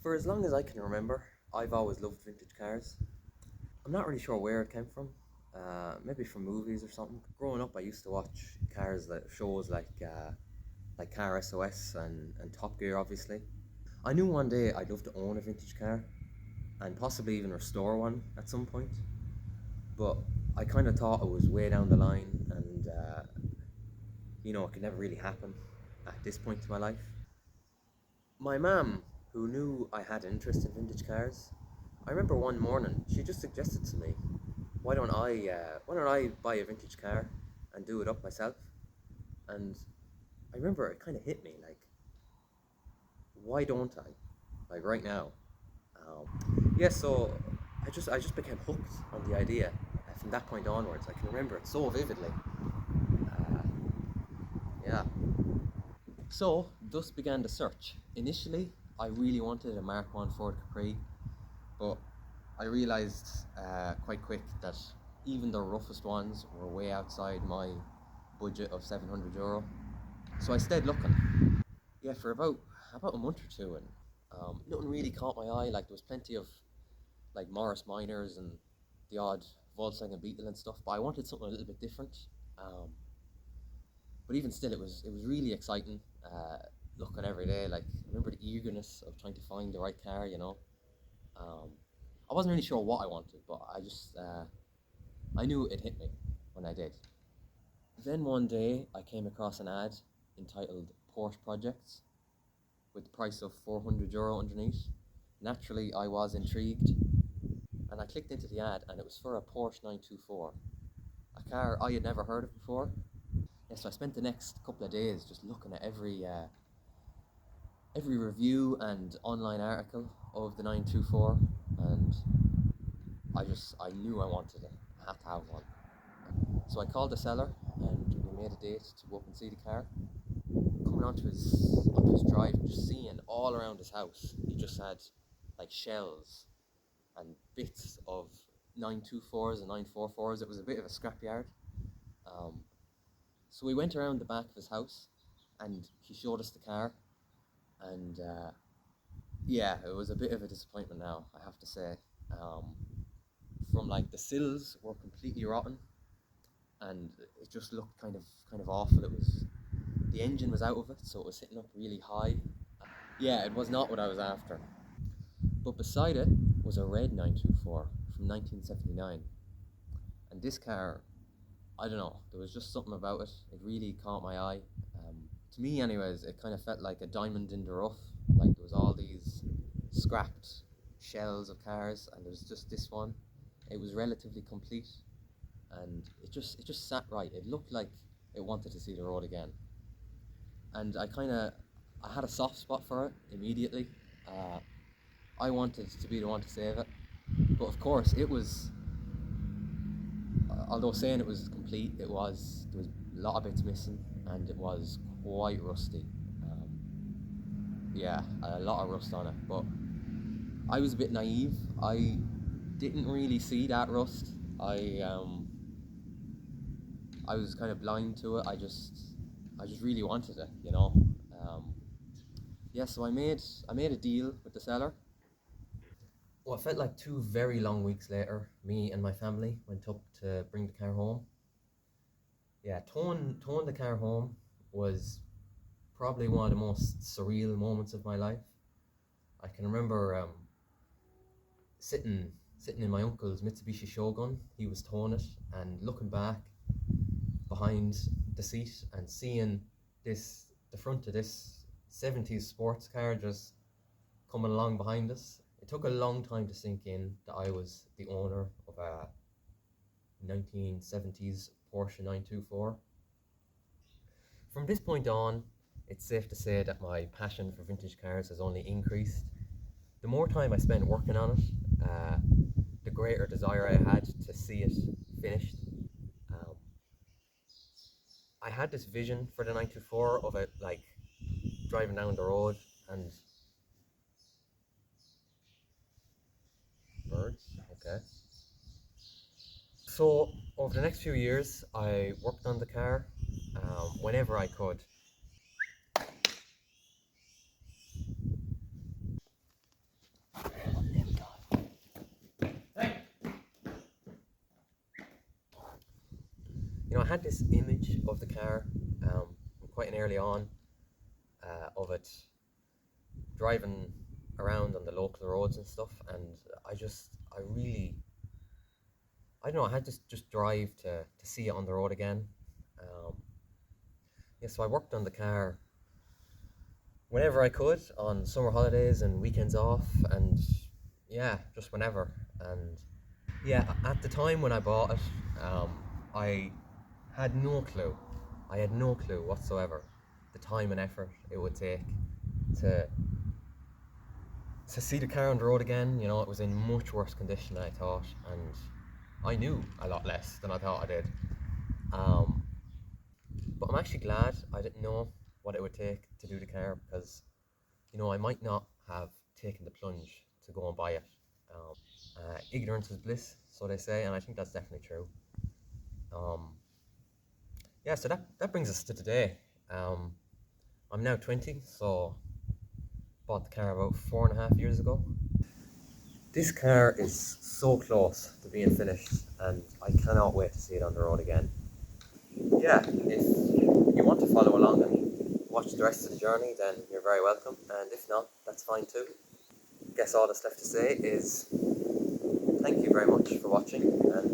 For as long as I can remember, I've always loved vintage cars. I'm not really sure where it came from. Maybe from movies or something. Growing up, I used to watch cars that shows like Car SOS and Top Gear, obviously. I knew one day I'd love to own a vintage car and possibly even restore one at some point. But I kind of thought it was way down the line, and it could never really happen at this point in my life. My mum, who knew I had an interest in vintage cars, I remember one morning she just suggested to me, why don't I buy a vintage car and do it up myself? And I remember it kind of hit me like, why don't I? Like right now. Yeah, so I just became hooked on the idea. From that point onwards, I can remember it so vividly. Uh, yeah. So, thus began the search. Initially, I really wanted a Mark 1 Ford Capri, but I realised quite quick that even the roughest ones were way outside my budget of €700. So I stayed looking. Yeah, for about a month or two, and nothing really caught my eye. Like there was plenty of like Morris Minors and the odd Volkswagen Beetle and stuff, but I wanted something a little bit different. Um, but even still, it was really exciting. Looking every day, like I remember the eagerness of trying to find the right car. Um, I wasn't really sure what I wanted, but I knew it hit me when I did. Then one day I came across an ad entitled Porsche Projects with the price of €400 underneath. Naturally, I was intrigued, and I clicked into the ad, and it was for a Porsche 924, a car I had never heard of before. Yeah, so I spent the next couple of days just looking at every review and online article of the 924, and I knew I wanted it. I had to have one. So I called the seller, and we made a date to go up and see the car. Coming onto his drive, just seeing all around his house, he just had like shells and bits of 924s and 944s. It was a bit of a scrapyard. Um, so we went around the back of his house, and he showed us the car, and yeah, it was a bit of a disappointment now, I have to say. Um, from like the sills were completely rotten, and it just looked kind of awful. The engine was out of it, so it was sitting up really high. Yeah, it was not what I was after. But beside it was a red 924 from 1979, and this car, I don't know, there was just something about it. It really caught my eye. To me, anyways, it kind of felt like a diamond in the rough. Like there was all these scrapped shells of cars, and there was just this one. It was relatively complete, and it just sat right. It looked like it wanted to see the road again, and I had a soft spot for it immediately. Uh, I wanted to be the one to save it, but of course it was. Although saying it was complete, there was a lot of bits missing, and it was quite rusty. Yeah, a lot of rust on it, but I was a bit naive. I didn't really see that rust. I was kind of blind to it. I just really wanted it. Um, yeah, so I made a deal with the seller. Well, it felt like 2 very long weeks later, me and my family went up to bring the car home. Yeah, towing the car home was probably one of the most surreal moments of my life. I can remember sitting in my uncle's Mitsubishi Shogun. He was towing it, and looking back behind the seat and seeing the front of this 70s sports car just coming along behind us. It took a long time to sink in that I was the owner of a 1970s Porsche 924. From this point on, it's safe to say that my passion for vintage cars has only increased. The more time I spent working on it, the greater desire I had to see it finished. Um, I had this vision for the 924 of it like driving down the road and birds. Okay. So over the next few years, I worked on the car whenever I could. had this image of the car quite an early on of it driving around on the local roads and stuff, and I don't know, I had to just drive to see it on the road again. Um, yeah, so I worked on the car whenever I could on summer holidays and weekends off, and yeah, just whenever. And yeah, at the time when I bought it, I had no clue. I had no clue whatsoever the time and effort it would take to to see the car on the road again. You know, it was in much worse condition than I thought, and I knew a lot less than I thought I did. Um, but I'm actually glad I didn't know what it would take to do the car, because I might not have taken the plunge to go and buy it. Ignorance is bliss, so they say, and I think that's definitely true. Um, yeah, so that brings us to today. Um, I'm now 20, so bought the car about 4.5 years ago. This car is so close to being finished, and I cannot wait to see it on the road again. Yeah, if you want to follow along and watch the rest of the journey, then you're very welcome, and if not, that's fine too. Guess all that's left to say is thank you very much for watching, and